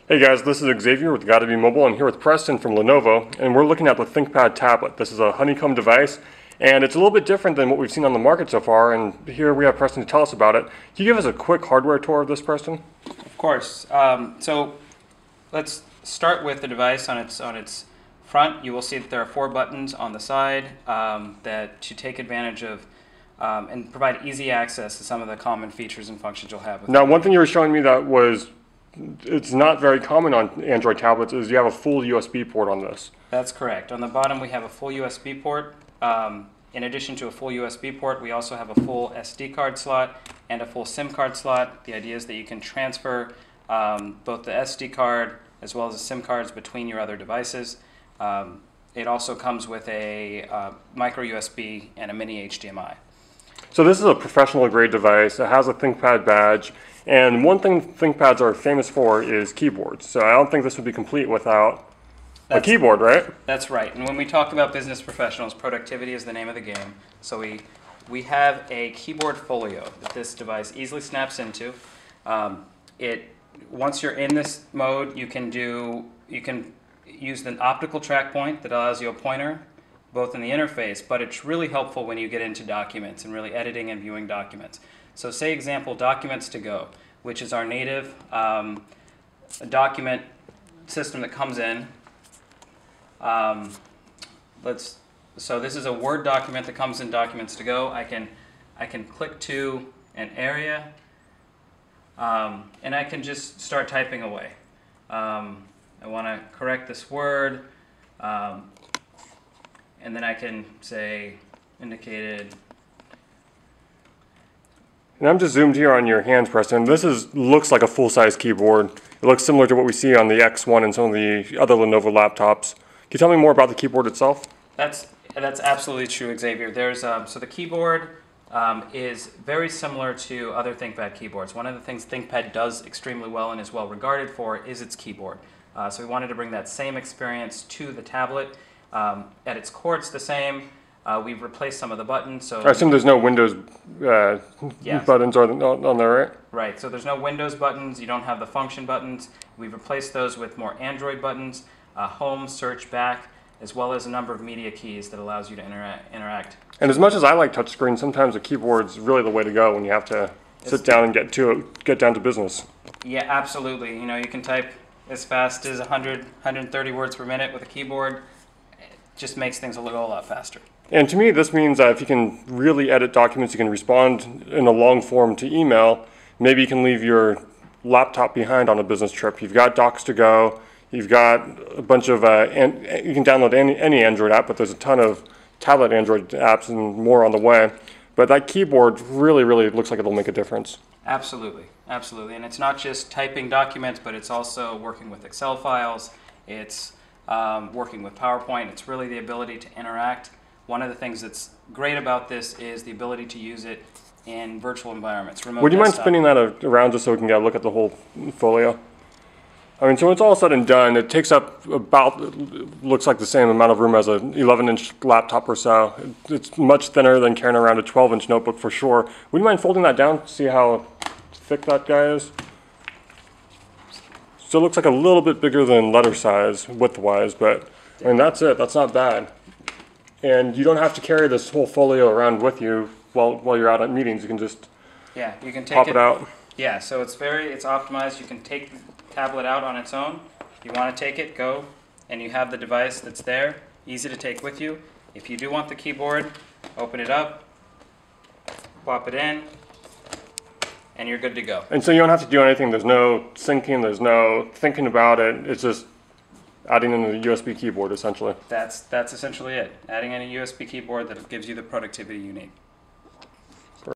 Hey guys, this is Xavier with Gotta Be Mobile. I'm here with Preston from Lenovo, and we're looking at the Thinkpad tablet. This is a honeycomb device, and it's a little bit different than what we've seen on the market so far, and here we have Preston to tell us about it. Can you give us a quick hardware tour of this, Preston? Of course. So let's start with the device on its front. You will see that there are 4 buttons on the side that to take advantage of and provide easy access to some of the common features and functions you'll have. Now, one thing you were showing me that was it's not very common on Android tablets is you have a full USB port on this. That's correct. On the bottom we have a full USB port. In addition to a full USB port, we also have a full SD card slot and a full SIM card slot. The idea is that you can transfer both the SD card as well as the SIM cards between your other devices. It also comes with a micro USB and a mini HDMI. So this is a professional grade device. It has a Thinkpad badge. And one thing ThinkPads are famous for is keyboards. So I don't think this would be complete without a keyboard, right? That's right. And when we talk about business professionals, productivity is the name of the game. So we have a keyboard folio that this device easily snaps into. Once you're in this mode, you can use the optical track point that allows you a pointer both in the interface, but it's really helpful when you get into documents and really editing and viewing documents. So say example, Documents to Go, which is our native document system that comes in. So this is a Word document that comes in Documents to Go. I can click to an area and I can just start typing away. I want to correct this word, and then I can say indicated. And I'm just zoomed here on your hands, Preston. This looks like a full-size keyboard. It looks similar to what we see on the X1 and some of the other Lenovo laptops. Can you tell me more about the keyboard itself? That's absolutely true, Xavier. So the keyboard is very similar to other ThinkPad keyboards. One of the things ThinkPad does extremely well and is well regarded for is its keyboard. So we wanted to bring that same experience to the tablet. At its core, it's the same. We've replaced some of the buttons. So I assume there's no Windows buttons on there, right? Right. So there's no Windows buttons. You don't have the function buttons. We've replaced those with more Android buttons, home, search, back, as well as a number of media keys that allows you to interact. And as much as I like touchscreen, sometimes a keyboard's really the way to go when you have to sit down and get down to business. Yeah, absolutely. You know, you can type as fast as 100, 130 words per minute with a keyboard. It just makes things a lot faster. And to me, this means that if you can really edit documents, you can respond in a long form to email. Maybe you can leave your laptop behind on a business trip. You've got Docs to Go. You've got a bunch of, you can download any Android app, but there's a ton of tablet Android apps and more on the way. But that keyboard really looks like it'll make a difference. Absolutely, absolutely. And it's not just typing documents, but it's also working with Excel files. It's working with PowerPoint. It's really the ability to interact. One of the things that's great about this is the ability to use it in virtual environments. Would you mind spinning that around just so we can get a look at the whole folio? I mean, so when it's all said and done, it takes up about, looks like the same amount of room as an 11-inch laptop or so. It's much thinner than carrying around a 12-inch notebook for sure. Would you mind folding that down to see how thick that guy is? So it looks like a little bit bigger than letter size, width-wise, but I mean, that's it. That's not bad. And you don't have to carry this whole folio around with you while you're out at meetings. You can just pop it out. Yeah, so it's optimized. You can take the tablet out on its own. If you want to take it, go, and you have the device that's there, easy to take with you. If you do want the keyboard, open it up, plop it in, and you're good to go. And so you don't have to do anything. There's no syncing. There's no thinking about it. It's just adding in the USB keyboard, essentially. That's essentially it. Adding in a USB keyboard that gives you the productivity you need.